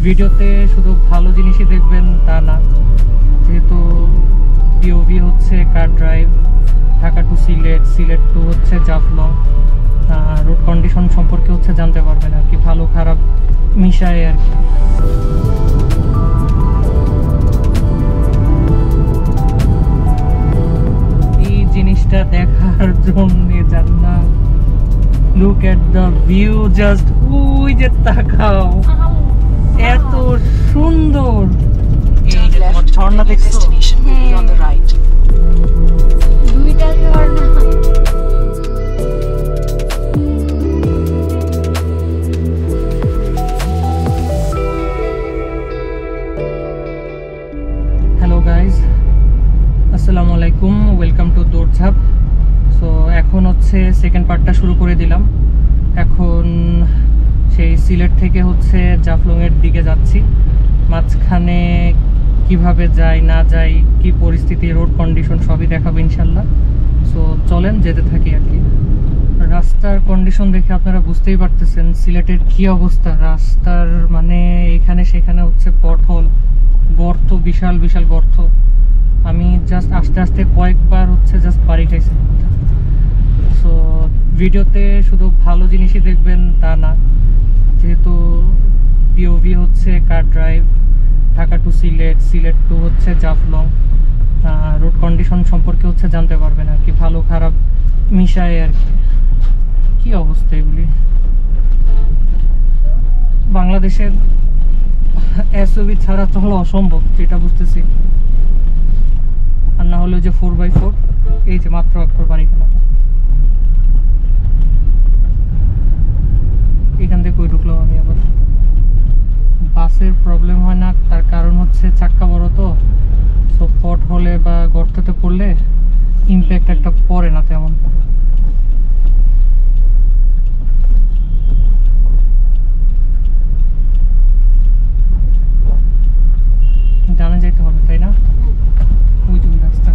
ভিডিওতে শুধু ভালো জিনিসই দেখবেন তা না, যেহেতু পিওভি হচ্ছে car drive Dhaka to Sylhet, Sylhet to হচ্ছে জাফলং, রোড কন্ডিশন সম্পর্কে হচ্ছে জানতে পারবেন আর কি, ভালো খারাপ মিশায় আর কি। এই জিনিসটা দেখার জন্য যান না, look at the view, just ওই যে তাকাও, এত সুন্দর। এই যে তোমার ঝর্ণা দেখছো, দুইটা ঝর্ণা। হ্যালো গাইজ, আসসালামু আলাইকুম, ওয়েলকাম টু দৌড়ঝাঁপ। সো এখন হচ্ছে সেকেন্ড পার্টটা শুরু করে দিলাম। এখন সেই সিলেট থেকে হচ্ছে জাফলংয়ের দিকে যাচ্ছি। মাঝখানে কিভাবে যাই না যাই, কি পরিস্থিতি, রোড কন্ডিশন সবই দেখাবো ইনশাল্লাহ। সো চলেন যেতে থাকি আর কি। রাস্তার কন্ডিশন দেখে আপনারা বুঝতেই পারতেছেন সিলেটের কি অবস্থা। রাস্তার মানে এখানে সেখানে হচ্ছে পথহোল, গর্ত, বিশাল বিশাল গর্ত। আমি জাস্ট আস্তে আস্তে কয়েকবার হচ্ছে জাস্ট বাড়ি খাইছি। সো ভিডিওতে শুধু ভালো জিনিসই দেখবেন তা না, যেহেতু পিওভি হচ্ছে car drive Dhaka to Sylhet, Sylhet to হচ্ছে জাফলং, রোড কন্ডিশন সম্পর্কে হচ্ছে জানতে পারবেন আর কি, ভালো খারাপ মিশায় আর কি। কি অবস্থা এগুলি, বাংলাদেশের এসওভি ছাড়া চলা অসম্ভব, যেটা বুঝতেছি। আর না হলে যে 4x4, এই যে মাত্র একবার বাড়ি খেলা, এখান থেকে কই ঢুকলাম আমি আবার। বাসের প্রবলেম হয় না, তার কারণ হচ্ছে চাক্কা বড় তো, সো পট হলে বা গর্ততে পড়লে ইম্প্যাক্ট একটা পড়ে না তেমন। ডানে যাইতে হবে তাই না? ওই তুমি রাস্তা,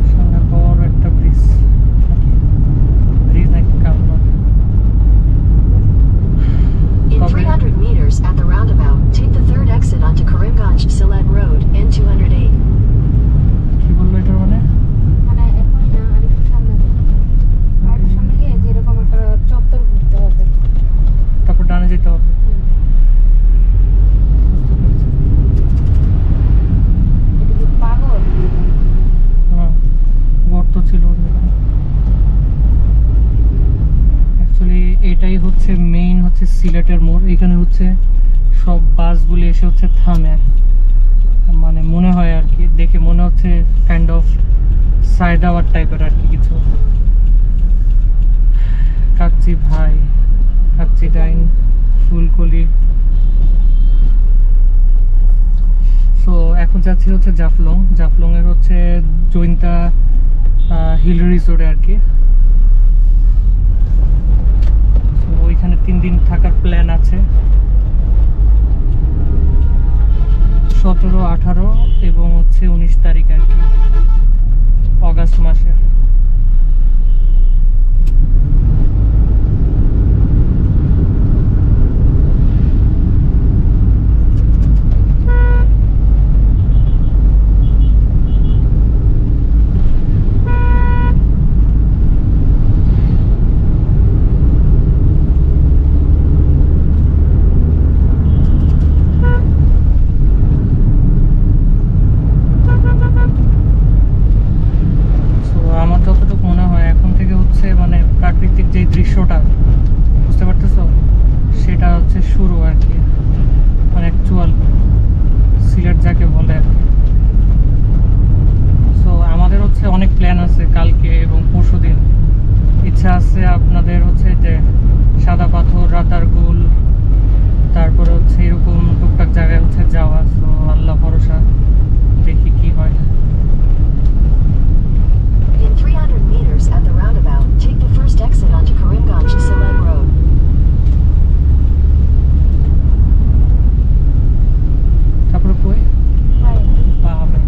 সামনে বড় একটা ব্রিজ, ব্রিজ নাকি culvert. In 300 meters at the roundabout, take the third exit onto Karimganj Sylhet Road, N208. কি বললো এটার মানে? মানে এখন না, আরেকটু সামনে যাবো। আরেকটু সামনে গিয়ে যেরকম একটা চত্বর ঘুরতে হবে। তারপর ডানে যেতে হবে। এটা কি পাগল? হ্যাঁ, গর্ত ছিল অ্যাকচুয়ালি। এটাই হচ্ছে মেইন হচ্ছে সিলেটের মোড়। এখানে হচ্ছে সব বাসগুলি এসে হচ্ছে থামে, মানে মনে হয় আর কি, দেখে মনে হচ্ছে কাইন্ড অফ সায়দাবাদ টাইপের আর কি কিছু। কাচ্চি ভাই, কাচ্চি ডাইন, ফুলকলি। সো এখন যাচ্ছি হচ্ছে জাফলং। জাফলংয়ের হচ্ছে জৈন্তা হিল রিসোর্টে আর কি। তো ওইখানে 3 দিন থাকার প্ল্যান আছে, 17, 18 এবং হচ্ছে 19 তারিখ আর কি, অগাস্ট মাসে। প্রাকৃতিক যে দৃশ্যটা বুঝতে পারতেছো, সেটা হচ্ছে শুরু আর কি, মানে অ্যাকচুয়াল সিলেট যাকে বলে আর কি। সো আমাদের হচ্ছে অনেক প্ল্যান আছে কালকে এবং পরশু দিন। ইচ্ছা আছে আপনাদের হচ্ছে যে সাদা পাথর, রাতারগুল, তারপরে হচ্ছে এরকম টুকটাক জায়গায় হচ্ছে যাওয়া। সো আল্লাহ ভরসা, দেখি কি হয়। In 300 meters at the roundabout, take the first exit onto Karimganj Sylhet Road. তারপরে কই পাবে।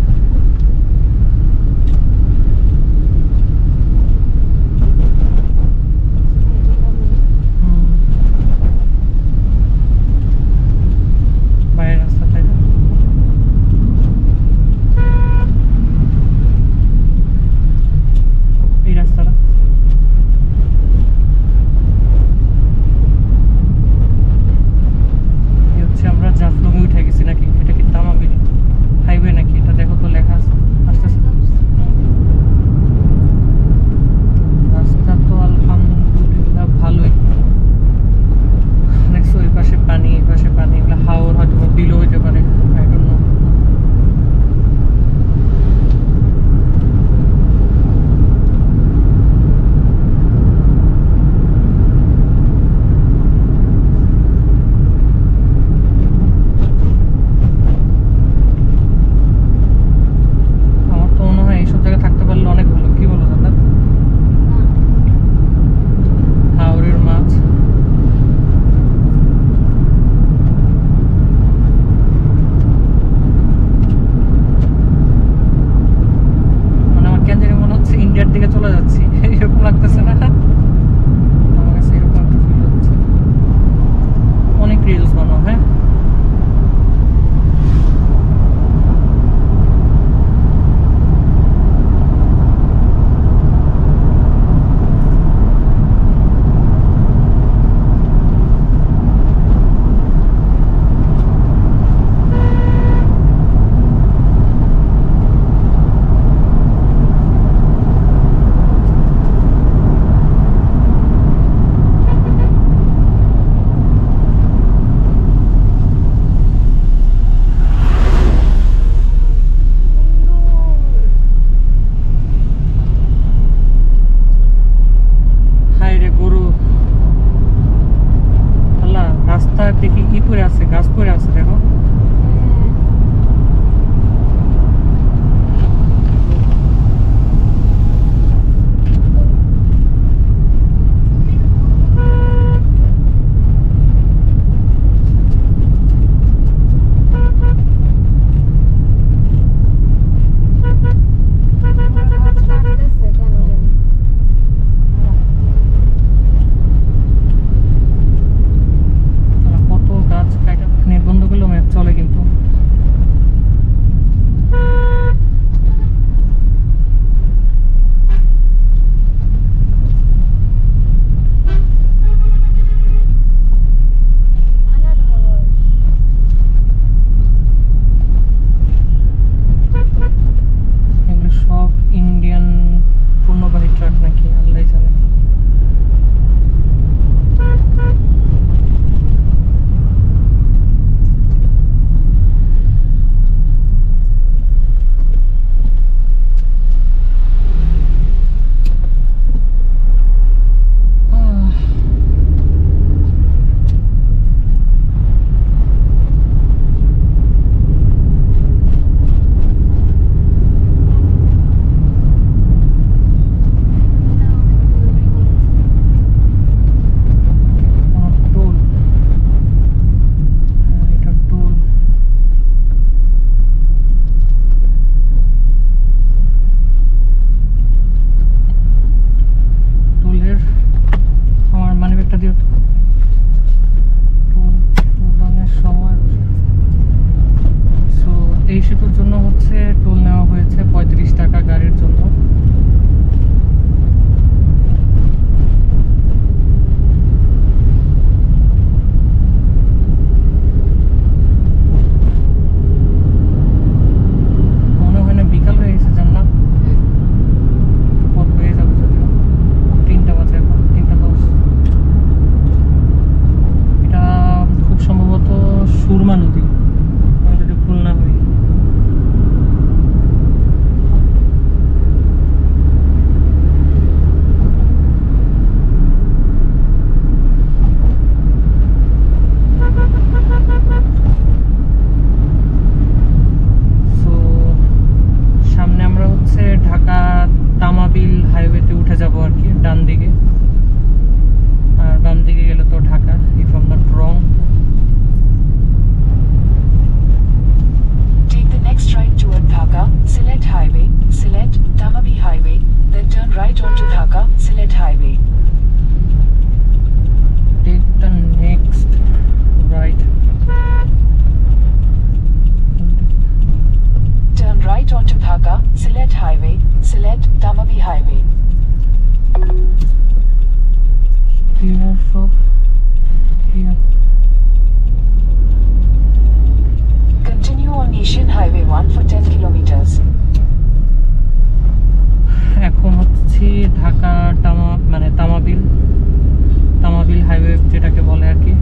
হাইওয়ে যেটাকে বলে আর কি।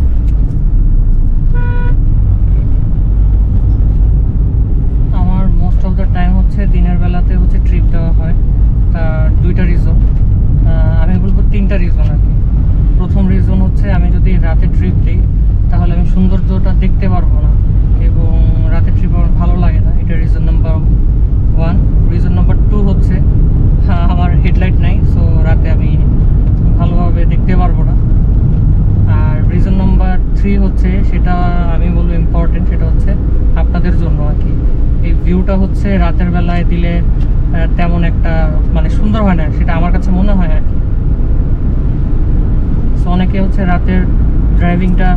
আমার মোস্ট অফ দ্য টাইম হচ্ছে দিনের বেলাতে হচ্ছে ট্রিপ দেওয়া হয়, তার দুইটা রিজন, আমি বলবো তিনটা রিজন আর কি। প্রথম রিজন হচ্ছে আমি যদি রাতে ট্রিপ দিই তাহলে আমি সৌন্দর্যটা দেখতে পারবো না, এবং রাতে ট্রিপ আমার ভালো লাগে না, এটা রিজন নাম্বার 1। রিজন নাম্বার 2 হচ্ছে আমার হেডলাইট নাই, সো রাতে আমি ভালোভাবে দেখতে পারবো না। আর রিজন নাম্বার 3 হচ্ছে, সেটা আমি বলবো ইম্পর্টেন্ট, সেটা হচ্ছে আপনাদের জন্য আর কি। এই ভিউটা হচ্ছে রাতের বেলায় দিলে তেমন একটা মানে সুন্দর হয় না, সেটা আমার কাছে মনে হয় আর কি। সো অনেকে হচ্ছে রাতের ড্রাইভিংটা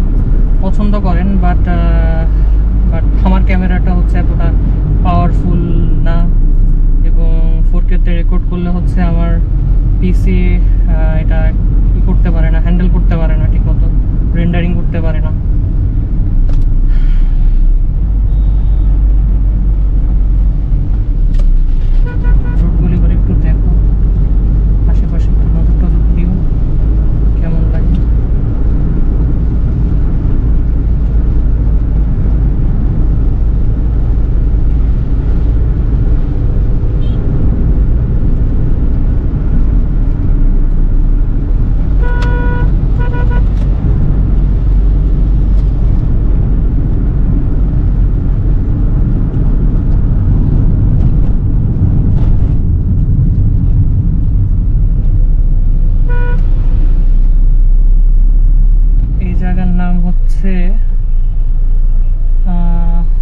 পছন্দ করেন, বাট আমার ক্যামেরাটা হচ্ছে এতটা পাওয়ারফুল না, এবং 4K তে রেকর্ড করলে হচ্ছে আমার পিসি এটা ই করতে পারে না, হ্যান্ডেল করতে পারে না ঠিকমতো, রেন্ডারিং করতে পারে না। রোডগুলি করে একটু দেখো, আশেপাশে একটু নজর টজর দিও কেমন লাগে।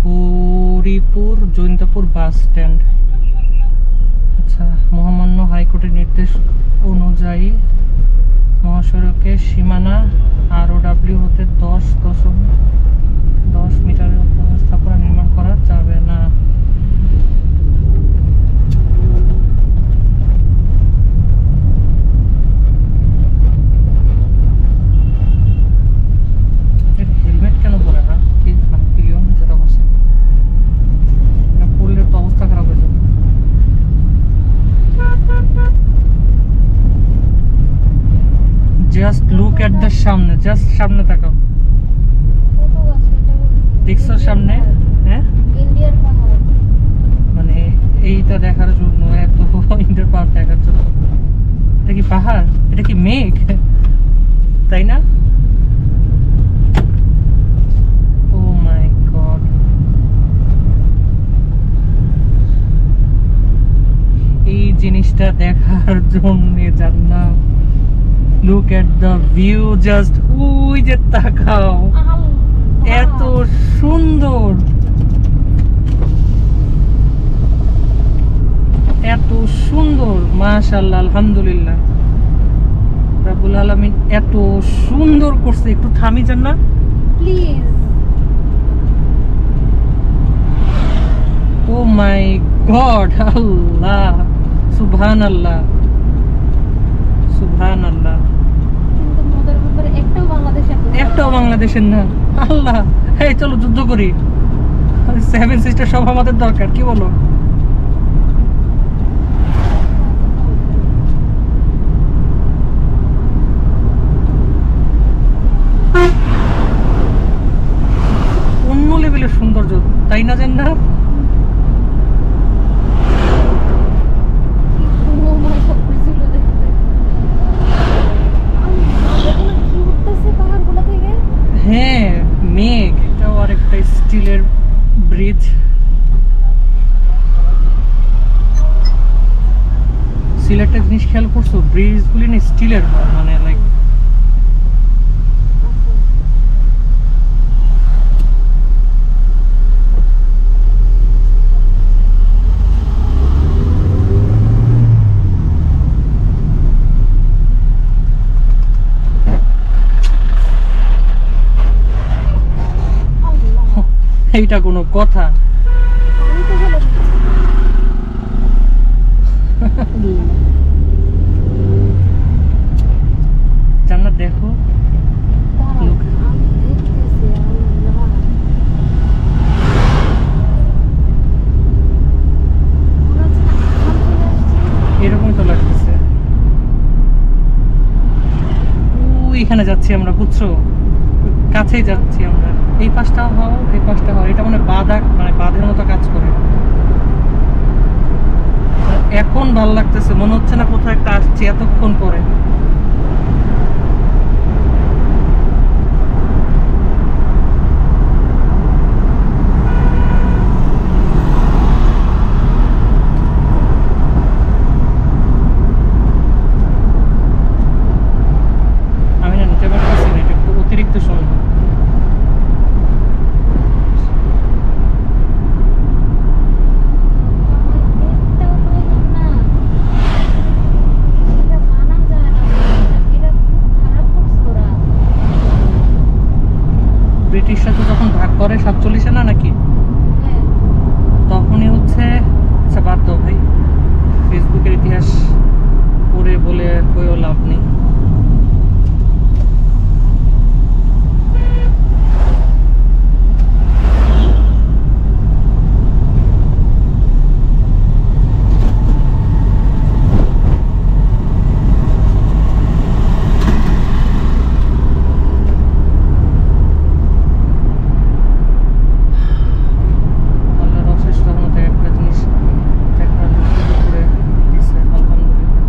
Haripur Jaintapur bus stand. আচ্ছা, মহামান্য হাইকোর্টের নির্দেশ অনুযায়ী মহাসড়কের সীমানা ROW হতে 10 মিটারের স্থাপনা নির্মাণ করা যাবে না। হেলমেট কেন পরে না? কি মানে পিলিয়ন যেটা বসে, এটা পড়লে তো অবস্থা খারাপ হয়ে যাবে। জাস্ট লুক এট দ্য সামনে, জাস্ট সামনে তাকাও, দেখছো সামনে? হ্যাঁ, ইন্ডিয়ার পাহাড়, মানে এইটা দেখার জন্য এত ইন্ডিয়ার পাহাড় দেখার জন্য। এটা কি পাহাড়? এটা কি মেঘ? তাই না? ও মাই গড, এই জিনিসটা দেখার জন্য জান্নাত। Look at the view, just ওই যে তাকাও, এত সুন্দর, এত সুন্দর, মাশাআল্লাহ, আলহামদুলিল্লাহ, রাব্বুল আলামিন এত সুন্দর করছে। একটু থামি জান্নাত প্লিজ। ও মাই গড, আল্লাহ, সুবহানাল্লাহ, সুবহানাল্লাহ। কিন্তু মজার ব্যাপারে একটাও বাংলাদেশের না। আল্লাহ, এই চলো যুদ্ধ করি, 7 সিস্টার সব আমাদের দরকার, কি বলো? অন্য লেভেলের সৌন্দর্য, তাই না জান্নাত? হ্যাঁ, মেঘ, এটাও আরেকটা স্টিলের ব্রিজ। সিলেটের জিনিস খেয়াল করছো, ব্রিজগুলি না স্টিলের হয়, মানে লাইক এইটা কোনো কথা? জান্নাত দেখো, এরকমই তো লাগতেছে। উই এইখানে যাচ্ছি আমরা, বুঝছো, কাছেই যাচ্ছি আমরা। এই পাশটা হও, এই পাশটা হও, এটা মানে বাঁধের মতো কাজ করে। এখন ভালো লাগতেছে, মনে হচ্ছে না কোথাও একটা আসছি এতক্ষণ পরে। আমি না নিতে পারতেছি না, এটা একটু অতিরিক্ত সুন্দর। একটাও পাইলাম না। এটা মানা যায় না, এটা খুব খারাপ করছে ওরা। ব্রিটিশরা তো যখন ভাগ করে 47-এ না নাকি, হ্যাঁ, তখনই হচ্ছে, আচ্ছা বাদ দাও ভাই, ফেসবুকের ইতিহাস পড়ে বলে কইও লাভ নেই। আল্লাহর অশেষ রহমতে একটা জিনিস দেখার সুযোগ করে দিছে, আলহামদুলিল্লাহ।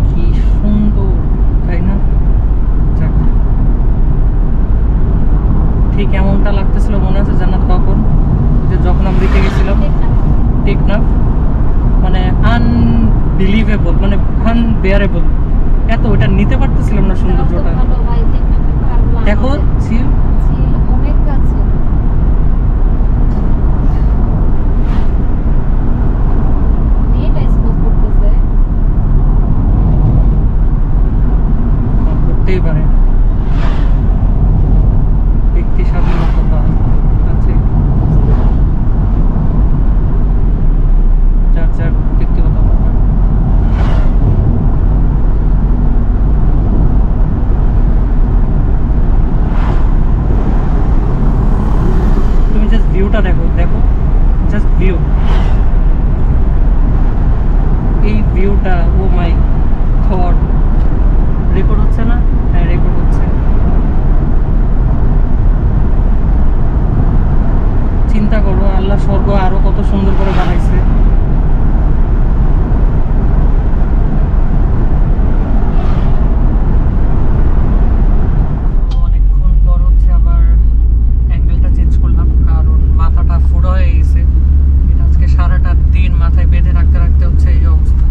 কি সুন্দর, তাই না? যাক, ঠিক এমনটা লাগতেছিল মনে আছে জান্নাত কখন, যে যখন আমেরিকা গেছিলাম দেখলাম। টেকনাফ, মানে আনবিলিভেবল, মানে আনবেয়ারেবল, এত ওটা নিতে পারতেছিলাম না সৌন্দর্যটা। ভালো ভাই, টেকনাফের পাহাড়গুলো দেখো আমাদের ছিল, ছিল অনেক কাছে। মেয়েটা স্মোক করতেছে। করতেই পারে, ব্যক্তি স্বাধীনতা আছে, যার যার ব্যক্তিগত ব্যাপার। তুমি জাস্ট ভিউটা দেখো, দেখো জাস্ট ভিউ, এই ভিউটা, ও মাই গড। রেকর্ড হচ্ছে না? হ্যাঁ রেকর্ড হচ্ছে। চিন্তা করো, আল্লাহ স্বর্গ আরো কত সুন্দর করে বানাইছে। অনেকক্ষণ পর হচ্ছে আবার অ্যাঙ্গেলটা চেঞ্জ করলাম, কারণ মাথাটা ফুটো হয়ে গেছে। এটা আজকে সারাটা দিন মাথায় বেঁধে রাখতে রাখতে হচ্ছে এই অবস্থা।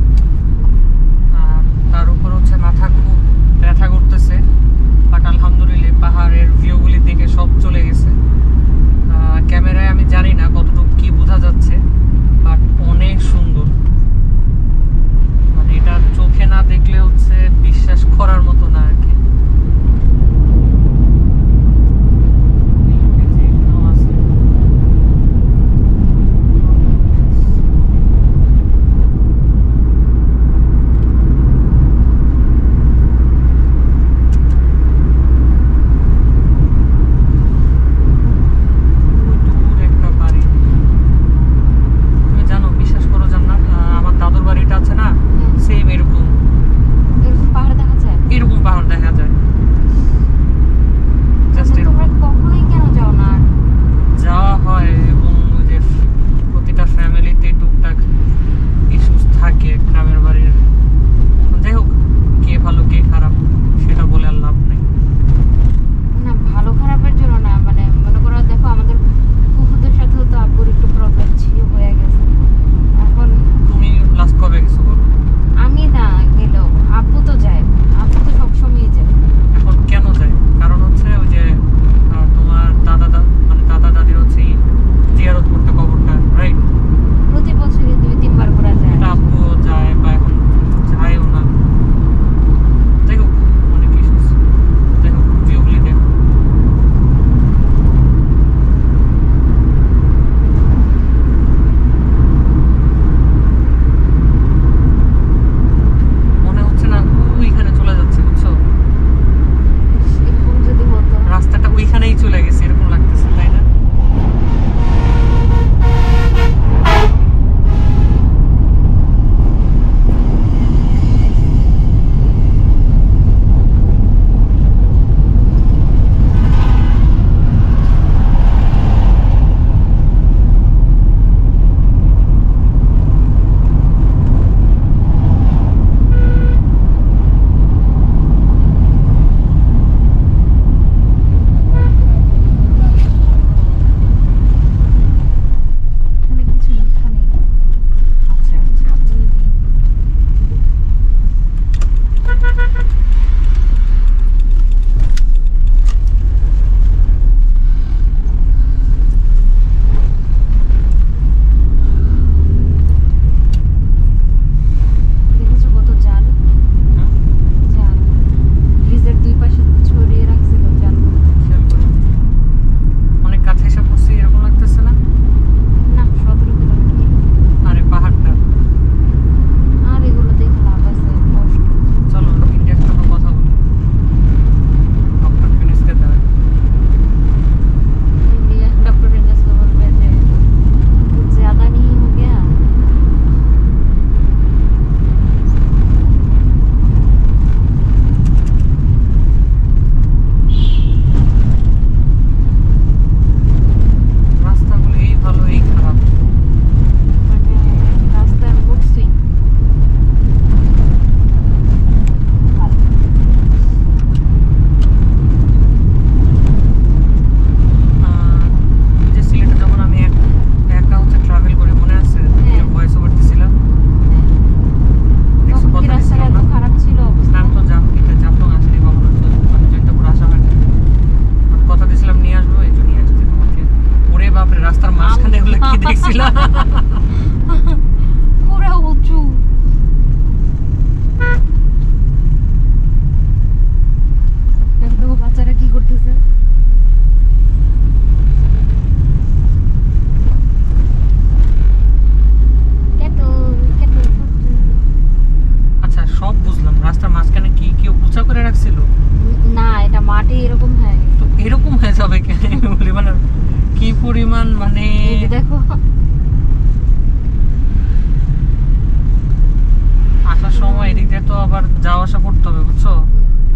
তো আবার যাওয়া আসা করতে হবে, বুঝছো?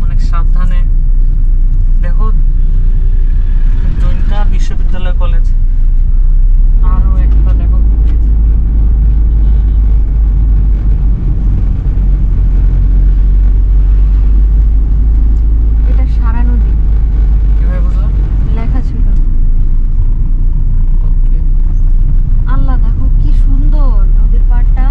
অনেক সাবধানে। দেখো জৈন্তা বিশ্ববিদ্যালয় কলেজ, আরো একটা দেখো। এটা সারা নদী কিভাবে বুঝলাম? লেখা ছিল। ওকে। আল্লাহ দেখো কি সুন্দর নদীর পাড়টা।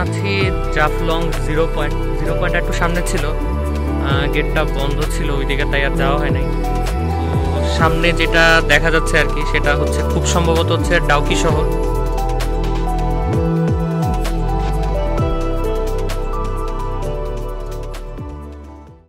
আছি জাফলং 0 পয়েন্ট। 0 পয়েন্ট একটু সামনে ছিল, গেটটা বন্ধ ছিল ওইদিকে, তাই আর যাওয়া হয় নাই। সামনে যেটা দেখা যাচ্ছে আর কি সেটা হচ্ছে খুব সম্ভবত হচ্ছে ডাউকি শহর।